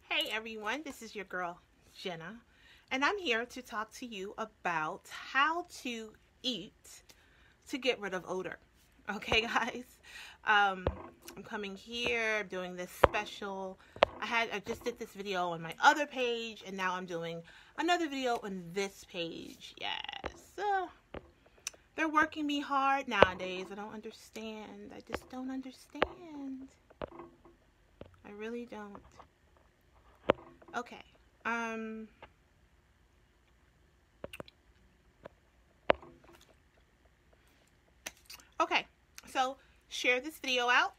Hey everyone, this is your girl Jenna, and I'm here to talk to you about how to eat to get rid of odor. Okay, guys, I'm coming here doing this special. I just did this video on my other page, and now I'm doing another video on this page. Yes, they're working me hard nowadays. I don't understand. I just don't understand. I really don't. Okay. Okay. So share this video out,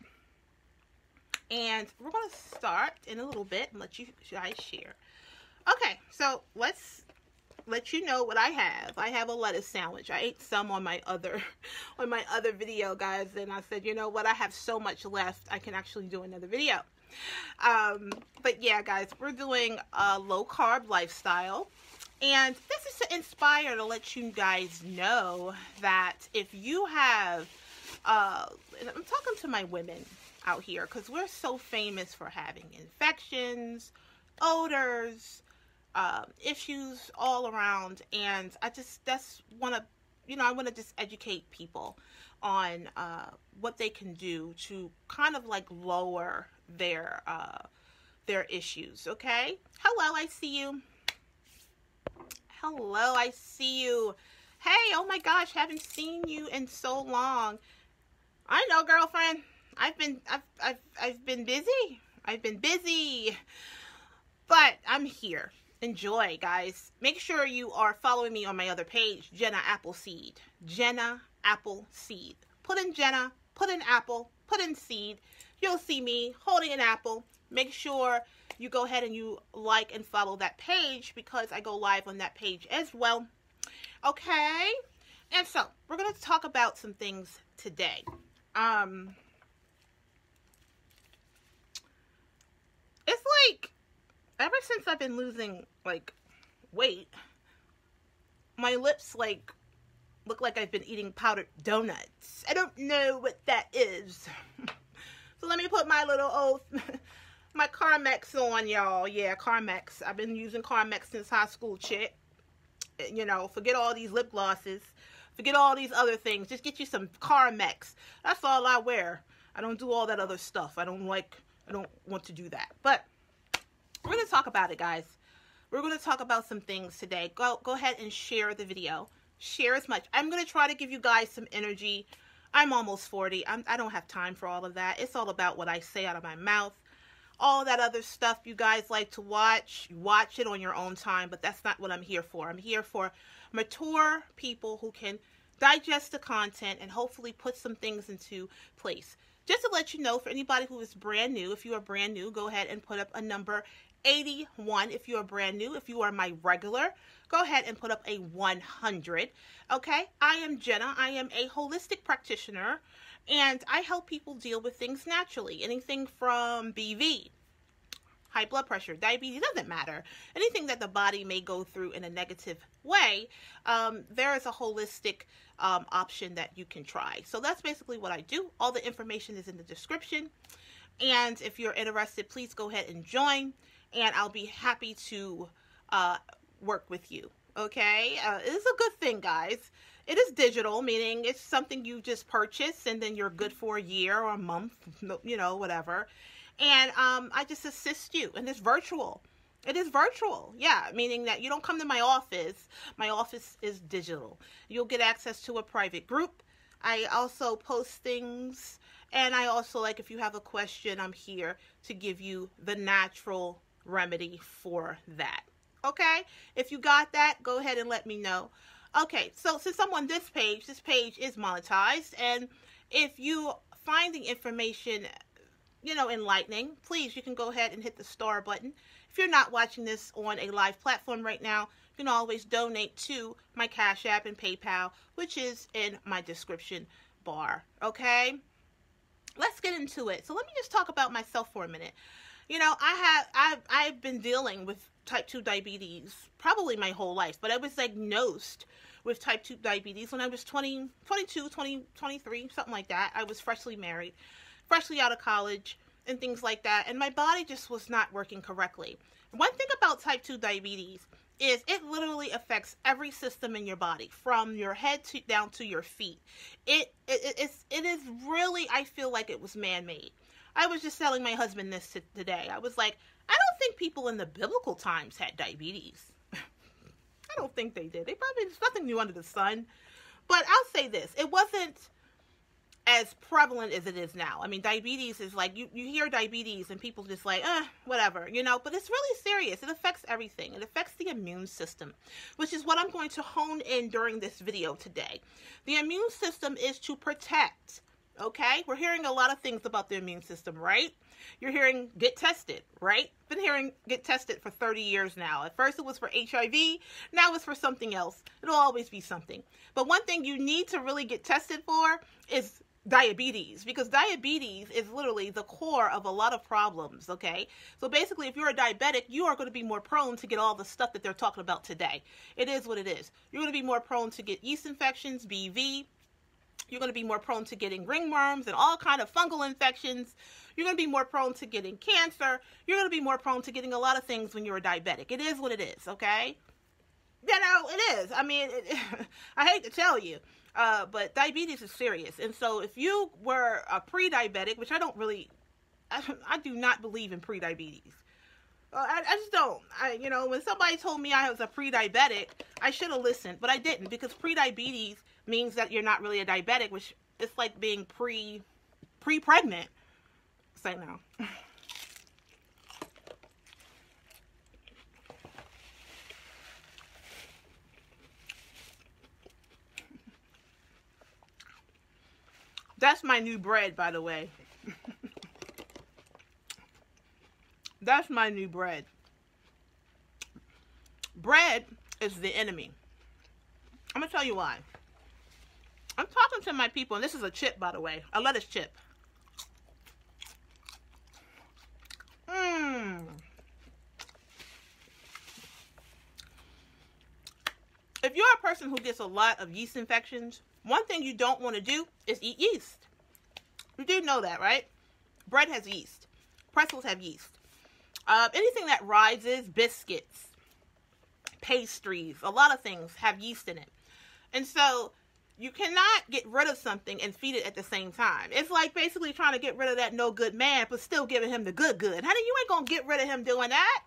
and we're gonna start in a little bit and let you guys share. Okay. So let's let you know what I have. I have a lettuce sandwich. I ate some on my other video, guys, and I said, you know what? I have so much left. I can actually do another video. But yeah, guys, we're doing a low carb lifestyle, and this is to inspire, to let you guys know that if you have and I'm talking to my women out here, because we're so famous for having infections, odors, issues all around, and I want to just educate people on what they can do to kind of like lower their issues. Okay. Hello, I see you. Hello, I see you. Hey, oh my gosh, haven't seen you in so long. I know, girlfriend. I've been busy. I've been busy, but I'm here. Enjoy, guys. Make sure you are following me on my other page, Jenna Appleseed. Jenna Appleseed. Put in Jenna, put in Apple, put in seed. You'll see me holding an apple. Make sure you go ahead and you like and follow that page, because I go live on that page as well. Okay? And so, we're going to talk about some things today. It's like, ever since I've been losing, like, weight, my lips, like, look like I've been eating powdered donuts. I don't know what that is. So let me put my little old, my Carmex on, y'all. Yeah, Carmex. I've been using Carmex since high school, chick. You know, forget all these lip glosses. Forget all these other things. Just get you some Carmex. That's all I wear. I don't do all that other stuff. I don't want to do that. But we're going to talk about it, guys. We're going to talk about some things today. Go ahead and share the video. Share as much. I'm going to try to give you guys some energy. I'm almost 40. I don't have time for all of that. It's all about what I say out of my mouth. All that other stuff you guys like to watch it on your own time, but that's not what I'm here for. I'm here for mature people who can digest the content and hopefully put some things into place. Just to let you know, for anybody who is brand new, if you are brand new, go ahead and put up a number 81 if you are brand new. If you are my regular, go ahead and put up a 100. Okay, I am Jenna. I am a holistic practitioner, and I help people deal with things naturally. Anything from BV, high blood pressure, diabetes, doesn't matter. Anything that the body may go through in a negative way, there is a holistic option that you can try. So that's basically what I do. All the information is in the description. And if you're interested, please go ahead and join, and I'll be happy to work with you. Okay? It is a good thing, guys. It is digital, meaning it's something you just purchase and then you're good for a year or a month, you know, whatever. And I just assist you, and it's virtual. It is virtual, yeah, meaning that you don't come to my office. My office is digital. You'll get access to a private group. I also post things, and I also, like, if you have a question, I'm here to give you the natural remedy for that. Okay? If you got that, go ahead and let me know. Okay, so since I'm on this page is monetized, and if you find the information, you know, enlightening, please, you can go ahead and hit the star button. If you're not watching this on a live platform right now, you can always donate to my Cash App and PayPal, which is in my description bar. Okay? Let's get into it. So let me just talk about myself for a minute. You know, I've been dealing with type 2 diabetes probably my whole life, but I was diagnosed with type 2 diabetes when I was 23, something like that. I was freshly married, freshly out of college, and things like that, and my body just was not working correctly. One thing about type 2 diabetes is it literally affects every system in your body, from your head down to your feet. It is really, I feel like it was man-made. I was just telling my husband this today. I was like, I don't think people in the biblical times had diabetes. I don't think they did. They probably, there's nothing new under the sun. But I'll say this, it wasn't as prevalent as it is now. I mean, diabetes is like, you hear diabetes and people just like, whatever, you know, but it's really serious. It affects everything. It affects the immune system, which is what I'm going to hone in during this video today. The immune system is to protect, okay? We're hearing a lot of things about the immune system, right? You're hearing get tested, right? Been hearing get tested for 30 years now. At first it was for HIV, now it's for something else. It'll always be something. But one thing you need to really get tested for is diabetes, because diabetes is literally the core of a lot of problems, okay? So basically, if you're a diabetic, you are going to be more prone to get all the stuff that they're talking about today. It is what it is. You're going to be more prone to get yeast infections, BV. You're going to be more prone to getting ringworms and all kind of fungal infections. You're going to be more prone to getting cancer. You're going to be more prone to getting a lot of things when you're a diabetic. It is what it is, okay? You know, it is. I mean, I hate to tell you, but diabetes is serious. And so if you were a pre-diabetic, which I do not believe in pre-diabetes. I just don't. You know, when somebody told me I was a pre-diabetic, I should have listened, but I didn't, because pre-diabetes means that you're not really a diabetic, which it's like being pre-pregnant. Say no. That's my new bread, by the way. That's my new bread. Bread is the enemy. I'm going to tell you why. I'm talking to my people, and this is a chip, by the way. A lettuce chip. If you're a person who gets a lot of yeast infections, one thing you don't want to do is eat yeast. You do know that, right? Bread has yeast. Pretzels have yeast. Anything that rises, biscuits, pastries, a lot of things have yeast in it. And so you cannot get rid of something and feed it at the same time. It's like basically trying to get rid of that no good man, but still giving him the good. Honey, you ain't going to get rid of him doing that.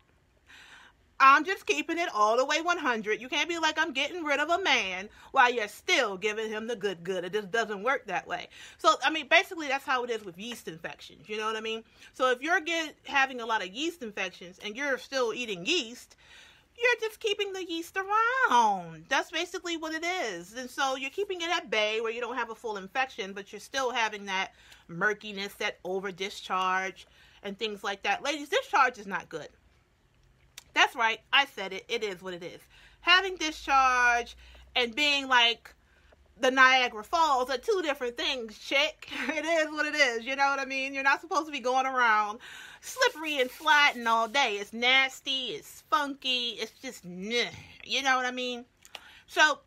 I'm just keeping it all the way 100. You can't be like, I'm getting rid of a man while you're still giving him the good. It just doesn't work that way. So, I mean, basically that's how it is with yeast infections. You know what I mean? So if you're having a lot of yeast infections and you're still eating yeast, you're just keeping the yeast around. That's basically what it is. And so you're keeping it at bay where you don't have a full infection, but you're still having that murkiness, that over discharge and things like that. Ladies, discharge is not good. That's right. I said it. It is what it is. Having discharge and being like the Niagara Falls are two different things, chick. It is what it is. You know what I mean? You're not supposed to be going around slippery and sliding all day. It's nasty. It's funky. It's just, you know what I mean? So,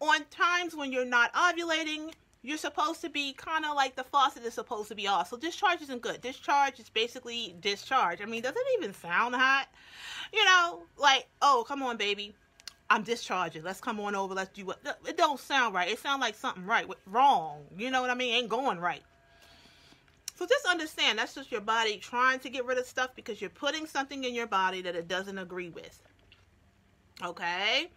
on times when you're not ovulating, you're supposed to be kind of like the faucet is supposed to be off. So discharge isn't good. Discharge is basically discharge. I mean, does it even sound hot? You know, like, oh, come on, baby. I'm discharging. Let's come on over. Let's do what. It don't sound right. It sounds like something wrong. You know what I mean? Ain't going right. So just understand, that's just your body trying to get rid of stuff because you're putting something in your body that it doesn't agree with. Okay?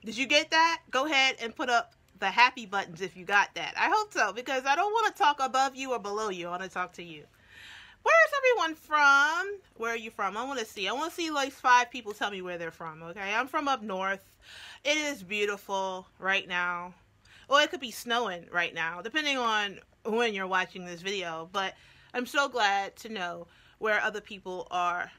Did you get that? Go ahead and put up the happy buttons if you got that. I hope so, because I don't want to talk above you or below you. I want to talk to you. Where is everyone from? Where are you from? I want to see like 5 people tell me where they're from, okay? I'm from up north. It is beautiful right now. Or it could be snowing right now, depending on when you're watching this video. But I'm so glad to know where other people are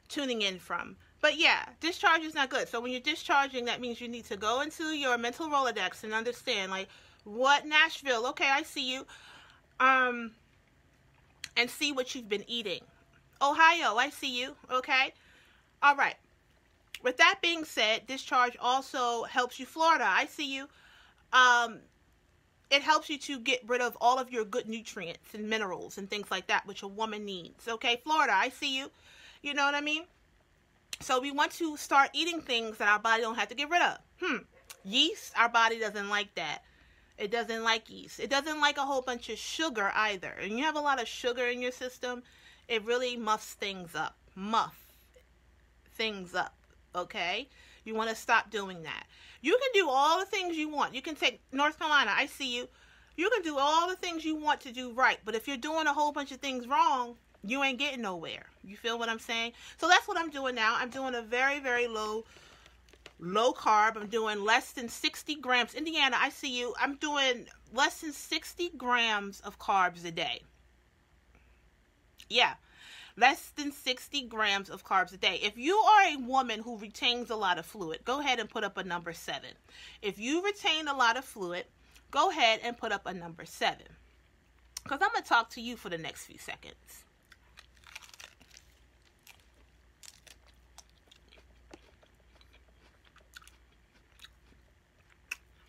tuning in from. But yeah, discharge is not good. So when you're discharging, that means you need to go into your mental Rolodex and understand, like, what Nashville? Okay, I see you. And see what you've been eating. Ohio, I see you. Okay? All right. With that being said, discharge also helps you. Florida, I see you. it helps you to get rid of all of your good nutrients and minerals and things like that, which a woman needs. Okay, Florida, I see you. You know what I mean? So we want to start eating things that our body don't have to get rid of. Yeast, our body doesn't like that. It doesn't like yeast. It doesn't like a whole bunch of sugar either. And you have a lot of sugar in your system, it really muffs things up. Okay? You want to stop doing that. You can do all the things you want. You can take North Carolina, I see you. You can do all the things you want to do right. But if you're doing a whole bunch of things wrong, you ain't getting nowhere. You feel what I'm saying? So that's what I'm doing now. I'm doing a very, very low carb. I'm doing less than 60 grams. Indiana, I see you. I'm doing less than 60 grams of carbs a day. Yeah, less than 60 grams of carbs a day. If you are a woman who retains a lot of fluid, go ahead and put up a number 7. If you retain a lot of fluid, go ahead and put up a number 7. Because I'm going to talk to you for the next few seconds.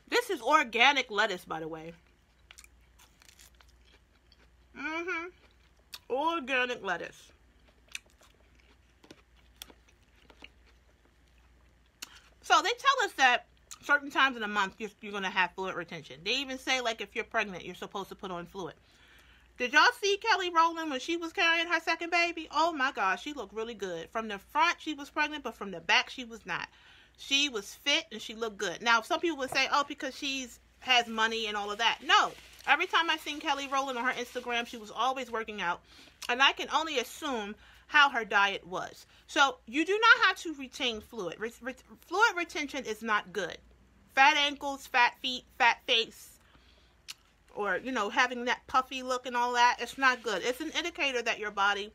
This is organic lettuce, by the way. Organic lettuce. So they tell us that certain times in a month you're going to have fluid retention. They even say, like, if you're pregnant, you're supposed to put on fluid. Did y'all see Kelly Rowland when she was carrying her second baby? Oh my gosh, she looked really good. From the front, she was pregnant, but from the back, she was not. She was fit and she looked good. Now, some people would say, oh, because has money and all of that. No. Every time I seen Kelly Rowland on her Instagram, she was always working out. And I can only assume how her diet was. So you do not have to retain fluid. Fluid retention is not good. Fat ankles, fat feet, fat face, or, you know, having that puffy look and all that, it's not good. It's an indicator that your body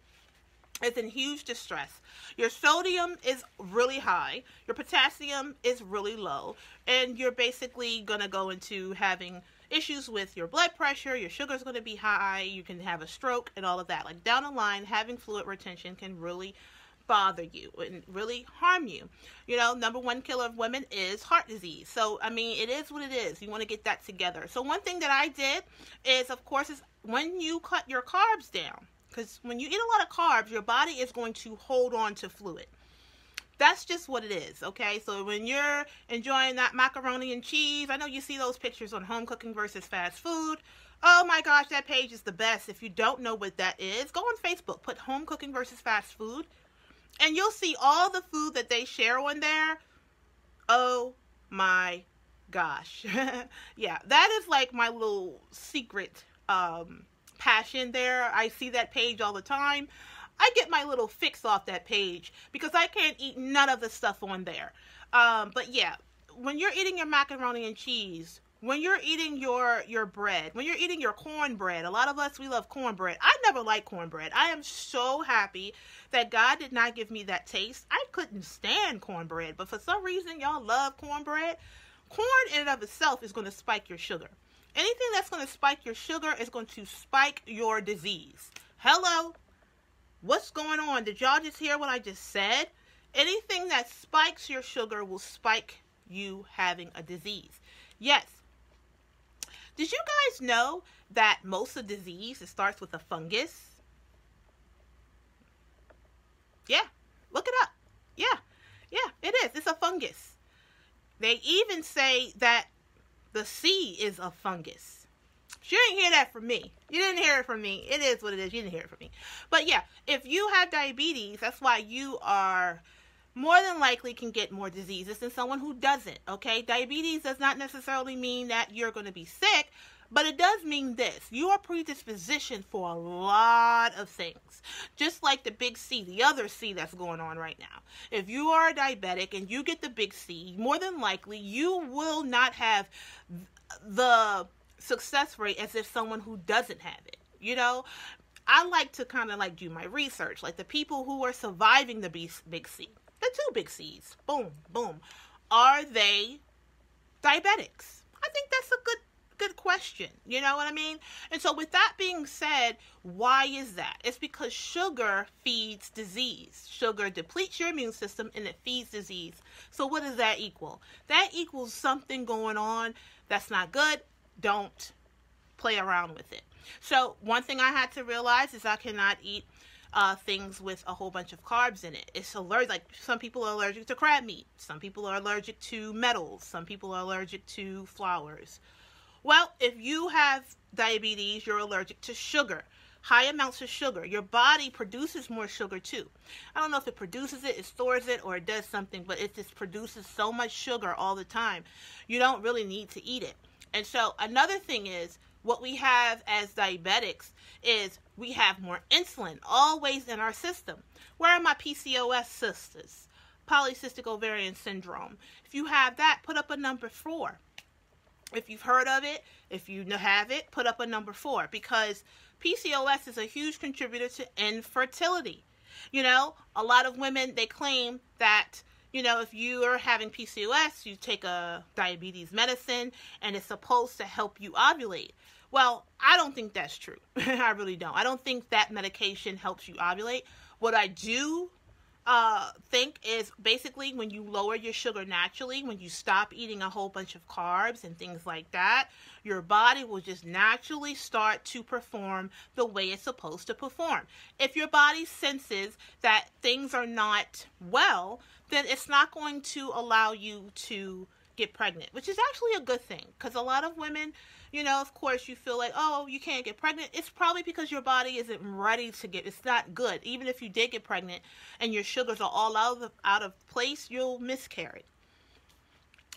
is in huge distress. Your sodium is really high, your potassium is really low, and you're basically going to go into having issues with your blood pressure, your sugar is going to be high, you can have a stroke and all of that. Like, down the line, having fluid retention can really bother you and really harm you. You know, number one killer of women is heart disease. So, I mean, it is what it is. You want to get that together. So one thing that I did is, of course, is when you cut your carbs down, because when you eat a lot of carbs, your body is going to hold on to fluid. That's just what it is, okay? So when you're enjoying that macaroni and cheese, I know you see those pictures on Home Cooking versus Fast Food. Oh my gosh, that page is the best. If you don't know what that is, go on Facebook, put Home Cooking versus Fast Food, and you'll see all the food that they share on there. Oh my gosh. Yeah, that is like my little secret passion there. I see that page all the time. I get my little fix off that page because I can't eat none of the stuff on there. But yeah, when you're eating your macaroni and cheese, when you're eating your bread, when you're eating your cornbread, a lot of us, we love cornbread. I never liked cornbread. I am so happy that God did not give me that taste. I couldn't stand cornbread, but for some reason, y'all love cornbread. Corn in and of itself is going to spike your sugar. Anything that's going to spike your sugar is going to spike your disease. Hello? What's going on? Did y'all just hear what I just said? Anything that spikes your sugar will spike you having a disease. Yes. Did you guys know that most of disease, it starts with a fungus? Yeah. Look it up. Yeah, it is. It's a fungus. They even say that the sea is a fungus. You didn't hear that from me. You didn't hear it from me. It is what it is. You didn't hear it from me. But yeah, if you have diabetes, that's why you are more than likely can get more diseases than someone who doesn't, okay? Diabetes does not necessarily mean that you're going to be sick, but it does mean this. You are predispositioned for a lot of things. Just like the big C, the other C that's going on right now. If you are a diabetic and you get the big C, more than likely you will not have the success rate as if someone who doesn't have it. You know, I like to kind of like do my research, like the people who are surviving the big C, the two big C's, boom, boom, are they diabetics? I think that's a good question. You know what I mean? And so with that being said, why is that? It's because sugar feeds disease. Sugar depletes your immune system and it feeds disease. So what does that equal? That equals something going on that's not good. don't play around with it. So one thing I had to realize is I cannot eat things with a whole bunch of carbs in it. It's allergic. Like some people are allergic to crab meat. Some people are allergic to metals. Some people are allergic to flours. Well, if you have diabetes, you're allergic to sugar. High amounts of sugar. Your body produces more sugar too. I don't know if it produces it, it stores it, or it does something, but it just produces so much sugar all the time. You don't really need to eat it. And so another thing is, what we have as diabetics is we have more insulin always in our system. Where are my PCOS sisters? Polycystic ovarian syndrome. If you have that, put up a number 4. If you've heard of it, if you have it, put up a number 4, because PCOS is a huge contributor to infertility. You know, a lot of women, they claim that, you know, if you are having PCOS, you take a diabetes medicine and it's supposed to help you ovulate. Well, I don't think that's true. I really don't. I don't think that medication helps you ovulate. What I do think is basically when you lower your sugar naturally, when you stop eating a whole bunch of carbs and things like that, your body will just naturally start to perform the way it's supposed to perform. If your body senses that things are not well, then it's not going to allow you to get pregnant, which is actually a good thing, because a lot of women, you know, of course, you feel like, oh, you can't get pregnant. It's probably because your body isn't ready to get, it's not good. Even if you did get pregnant and your sugars are all out of place, you'll miscarry.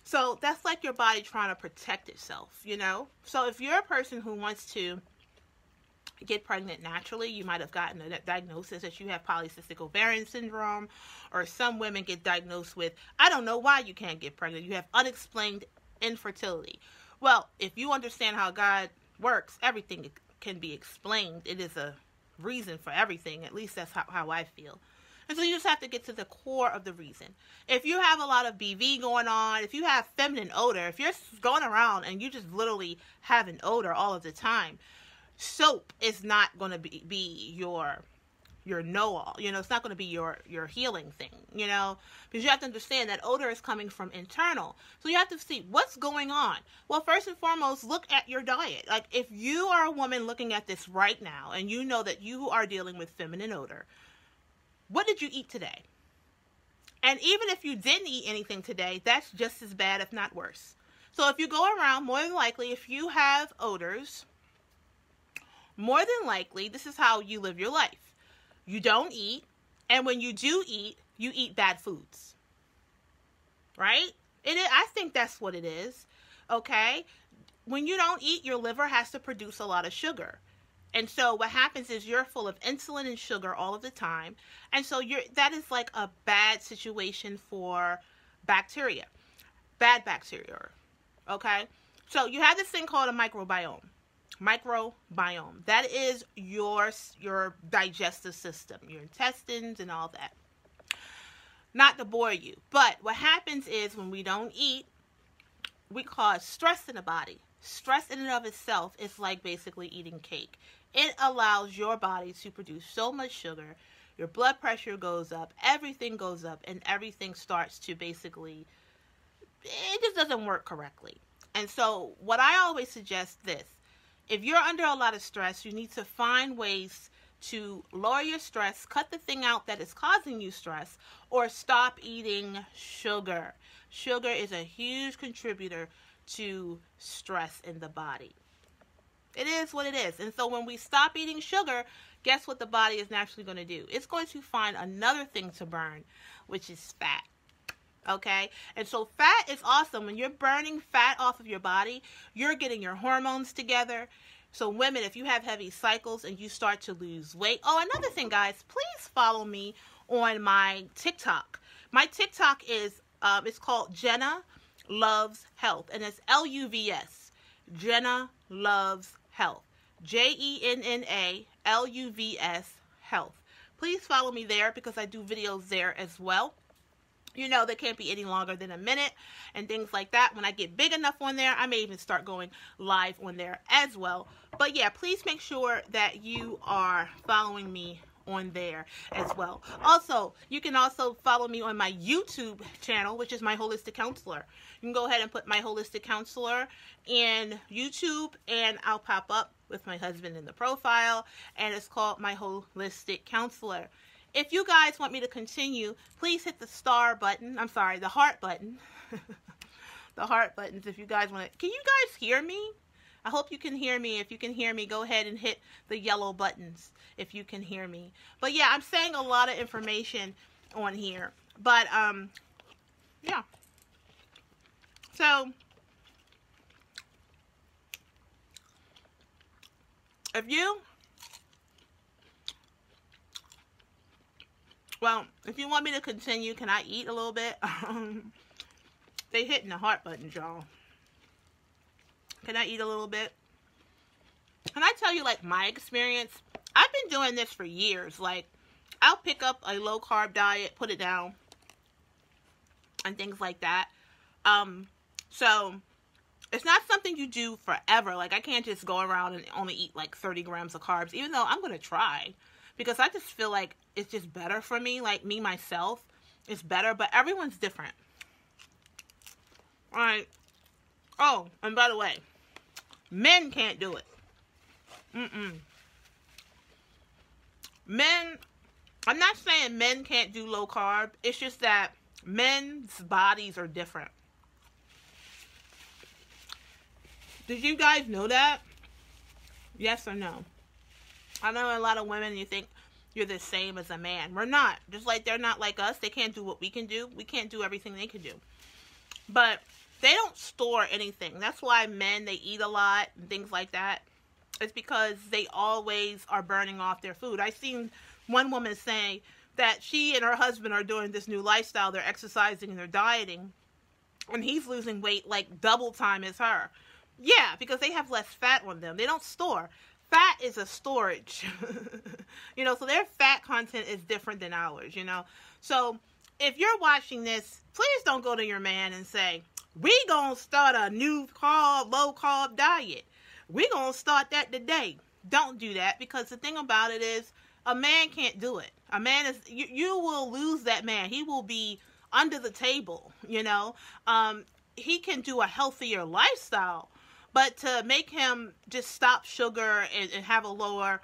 So that's like your body trying to protect itself, you know? So if you're a person who wants to get pregnant naturally, you might have gotten a diagnosis that you have polycystic ovarian syndrome, or some women get diagnosed with, I don't know why you can't get pregnant. You have unexplained infertility. Well, if you understand how God works, everything can be explained. It is a reason for everything. At least that's how I feel. And so you just have to get to the core of the reason. If you have a lot of BV going on, if you have feminine odor, if you're going around and you just literally have an odor all of the time, soap is not going to be your know-all. You know, it's not going to be your healing thing, you know, because you have to understand that odor is coming from internal. So you have to see what's going on. Well, first and foremost, look at your diet. Like if you are a woman looking at this right now and you know that you are dealing with feminine odor, what did you eat today? And even if you didn't eat anything today, that's just as bad, if not worse. So if you go around, more than likely, if you have odors, more than likely, this is how you live your life. You don't eat, and when you do eat, you eat bad foods. Right? I think that's what it is. Okay? When you don't eat, your liver has to produce a lot of sugar. And so what happens is you're full of insulin and sugar all of the time. And so that is like a bad situation for bacteria. Bad bacteria. Okay? So you have this thing called a microbiome. Microbiome. That is your digestive system, your intestines and all that. Not to bore you, but what happens is when we don't eat, we cause stress in the body. Stress in and of itself is like basically eating cake. It allows your body to produce so much sugar, your blood pressure goes up, everything goes up, and everything starts to basically, it just doesn't work correctly. And so what I always suggest this, if you're under a lot of stress, you need to find ways to lower your stress, cut the thing out that is causing you stress, or stop eating sugar. Sugar is a huge contributor to stress in the body. It is what it is. And so when we stop eating sugar, guess what the body is naturally going to do? It's going to find another thing to burn, which is fat. Okay? And so fat is awesome. When you're burning fat off of your body, you're getting your hormones together. So women, if you have heavy cycles and you start to lose weight. Oh, another thing, guys, please follow me on my TikTok. My TikTok is, it's called Jenna Loves Health. And it's LUVS. Jenna Loves Health. JENNA-LUVS Health. Please follow me there because I do videos there as well. You know, they can't be any longer than a minute and things like that. When I get big enough on there, I may even start going live on there as well. But yeah, please make sure that you are following me on there as well. Also, you can also follow me on my YouTube channel, which is My Holistic Counselor. You can go ahead and put My Holistic Counselor in YouTube, and I'll pop up with my husband in the profile, and it's called My Holistic Counselor. If you guys want me to continue, please hit the star button. I'm sorry, the heart button. The heart buttons if you guys want to. Can you guys hear me? I hope you can hear me. If you can hear me, go ahead and hit the yellow buttons if you can hear me. But yeah, I'm saying a lot of information on here. But, yeah. So, if you want me to continue, can I eat a little bit? They hitting the heart button, y'all. Can I eat a little bit? Can I tell you, like, my experience? I've been doing this for years. Like, I'll pick up a low-carb diet, put it down, and things like that. So, it's not something you do forever. Like, I can't just go around and only eat, like, 30 grams of carbs, even though I'm going to try. Because I just feel like it's just better for me. Like, me, myself, it's better. But everyone's different. All right. Oh, and by the way, men can't do it. Men, I'm not saying men can't do low carb. It's just that men's bodies are different. Did you guys know that? Yes or no? I know a lot of women, you think you're the same as a man. We're not. Just like they're not like us. They can't do what we can do. We can't do everything they can do. But they don't store anything. That's why men, they eat a lot and things like that. It's because they always are burning off their food. I seen one woman say that she and her husband are doing this new lifestyle. They're exercising and they're dieting. And he's losing weight like double time as her. Yeah, because they have less fat on them. They don't store. Fat is a storage. So their fat content is different than ours, So if you're watching this, please don't go to your man and say, we gonna start a new low carb diet. We gonna start that today. Don't do that, because the thing about it is, a man can't do it. A man is, you will lose that man. He will be under the table, He can do a healthier lifestyle, but to make him just stop sugar and have a lower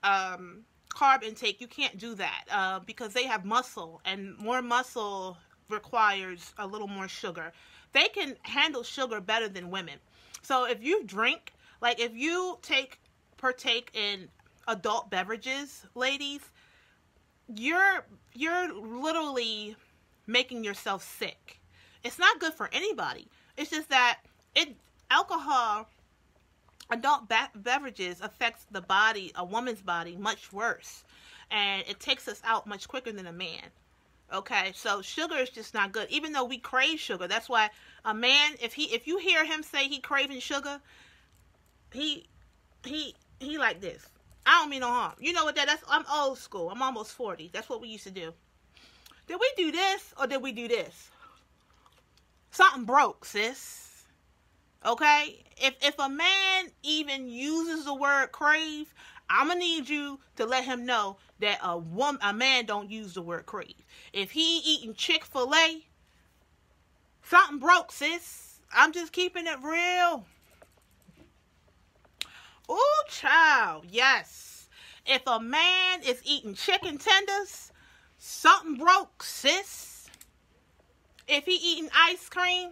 carb intake, you can't do that, because they have muscle, and more muscle requires a little more sugar. They can handle sugar better than women. So if you drink, like if you partake in adult beverages, ladies, you're literally making yourself sick. It's not good for anybody. It's just that alcohol, adult beverages affects the body, a woman's body, much worse. And it takes us out much quicker than a man. Okay, so sugar is just not good, even though we crave sugar. That's why a man, if you hear him say he craving sugar, he like this. I don't mean no harm. You know what I'm old school. I'm almost 40. That's what we used to do. Did we do this or did we do this? Something broke, sis. Okay? If a man even uses the word crave, I'm going to need you to let him know that a man don't use the word crave. If he eating Chick-fil-A, something broke, sis. I'm just keeping it real. Ooh, child, yes. If a man is eating chicken tenders, something broke, sis. If he eating ice cream,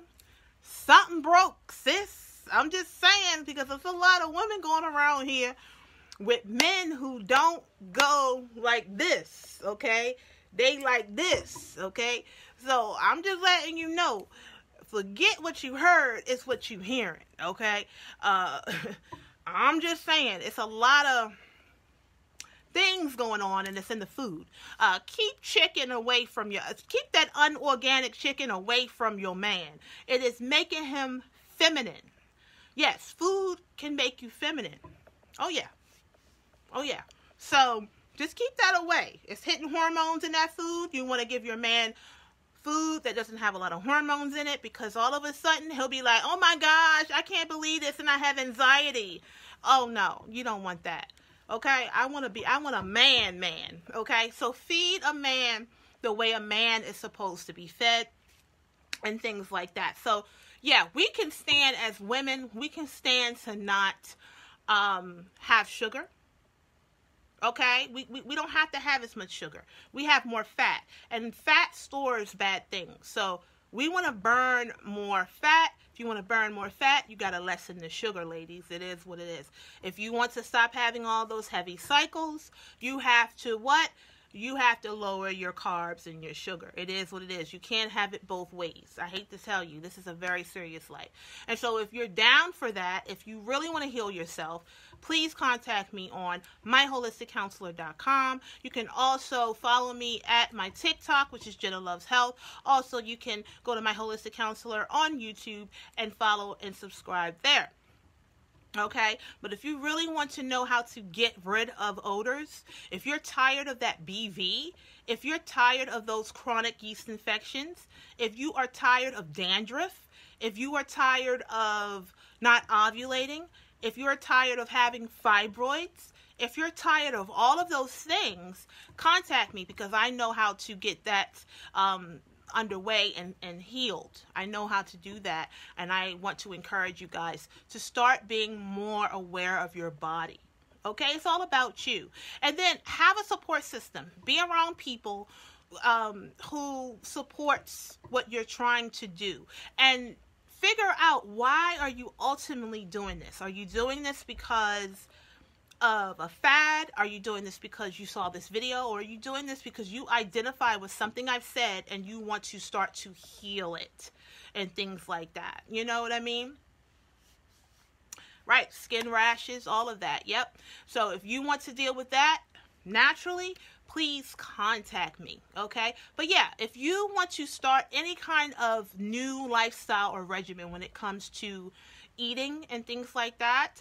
something broke, sis. I'm just saying, because there's a lot of women going around here with men who don't go like this, okay? They like this, okay? So I'm just letting you know, forget what you heard, it's what you hearing, okay? I'm just saying, it's a lot of things going on, and it's in the food. Keep keep that unorganic chicken away from your man. It is making him feminine. Yes, food can make you feminine. Oh yeah. Oh yeah. So just keep that away. It's hitting hormones in that food. You want to give your man food that doesn't have a lot of hormones in it, because all of a sudden he'll be like, oh my gosh, I can't believe this and I have anxiety. Oh no, you don't want that. Okay, I want a man. Okay, so feed a man the way a man is supposed to be fed and things like that. So yeah, we can stand as women, we can stand to not have sugar. Okay, we don't have to have as much sugar. We have more fat, and fat stores bad things. So we want to burn more fat. If you want to burn more fat, you got to lessen the sugar, ladies. It is what it is. If you want to stop having all those heavy cycles, you have to what? You have to lower your carbs and your sugar. It is what it is. You can't have it both ways. I hate to tell you, this is a very serious life. And so if you're down for that, if you really want to heal yourself, please contact me on myholisticcounselor.com. You can also follow me at my TikTok, which is Jenna Loves Health. Also, you can go to My Holistic Counselor on YouTube and follow and subscribe there. Okay, but if you really want to know how to get rid of odors, if you're tired of that BV, if you're tired of those chronic yeast infections, if you are tired of dandruff, if you are tired of not ovulating, if you're tired of having fibroids, if you're tired of all of those things, contact me, because I know how to get that underway and healed. I know how to do that, and I want to encourage you guys to start being more aware of your body. Okay, it's all about you. And then have a support system. Be around people who supports what you're trying to do, and figure out, why are you ultimately doing this? Are you doing this because of a fad? Are you doing this because you saw this video? Or are you doing this because you identify with something I've said and you want to start to heal it and things like that? You know what I mean? Right, skin rashes, all of that. Yep. So if you want to deal with that naturally, please contact me, okay? But yeah, if you want to start any kind of new lifestyle or regimen when it comes to eating and things like that,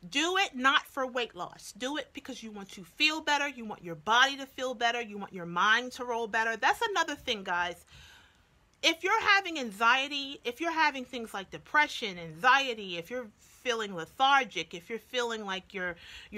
do it not for weight loss. Do it because you want to feel better. You want your body to feel better. You want your mind to roll better. That's another thing, guys. If you're having anxiety, if you're having things like depression, anxiety, if you're feeling lethargic, if you're feeling like your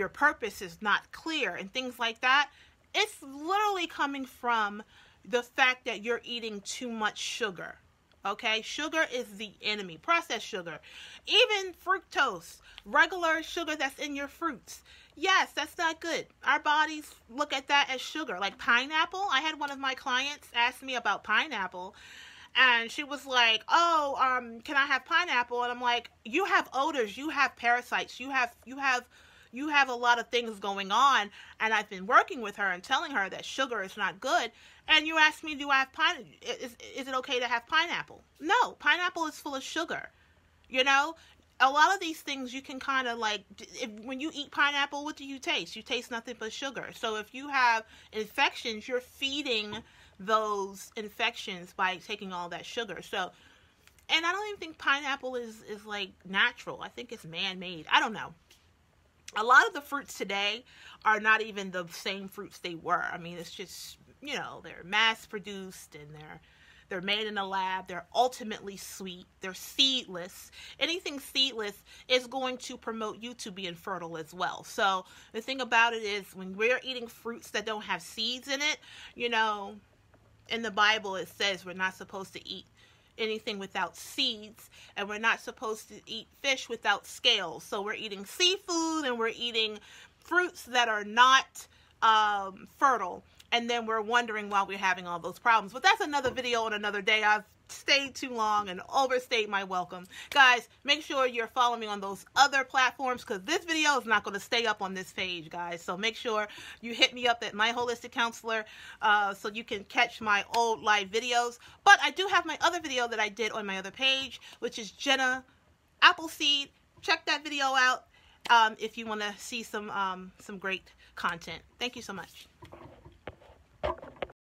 purpose is not clear and things like that, it's literally coming from the fact that you're eating too much sugar. Okay, sugar is the enemy. Processed sugar, even fructose, regular sugar that's in your fruits. Yes, that's not good. Our bodies look at that as sugar. Like pineapple. I had one of my clients ask me about pineapple, and she was like, "Oh, can I have pineapple?" And I'm like, "You have odors. You have parasites. You have a lot of things going on." And I've been working with her and telling her that sugar is not good. And you ask me, do I have is it okay to have pineapple? No, pineapple is full of sugar. You know, a lot of these things you can kind of like, when you eat pineapple, what do you taste? You taste nothing but sugar. So if you have infections, you're feeding those infections by taking all that sugar. So, and I don't even think pineapple is like natural. I think it's man-made. I don't know. A lot of the fruits today are not even the same fruits they were. I mean, it's just, you know, they're mass-produced and they're made in a lab. They're ultimately sweet. They're seedless. Anything seedless is going to promote you to be infertile as well. So the thing about it is, when we're eating fruits that don't have seeds in it, you know, in the Bible it says we're not supposed to eat anything without seeds, and we're not supposed to eat fish without scales. So we're eating seafood and we're eating fruits that are not fertile, and then we're wondering why we're having all those problems. But that's another video on another day. I've stayed too long and overstayed my welcome. Guys, make sure you're following me on those other platforms, because this video is not going to stay up on this page, guys. So make sure you hit me up at My Holistic Counselor so you can catch my old live videos. But I do have my other video that I did on my other page, which is Jenna Appleseed. Check that video out if you want to see some great content. Thank you so much.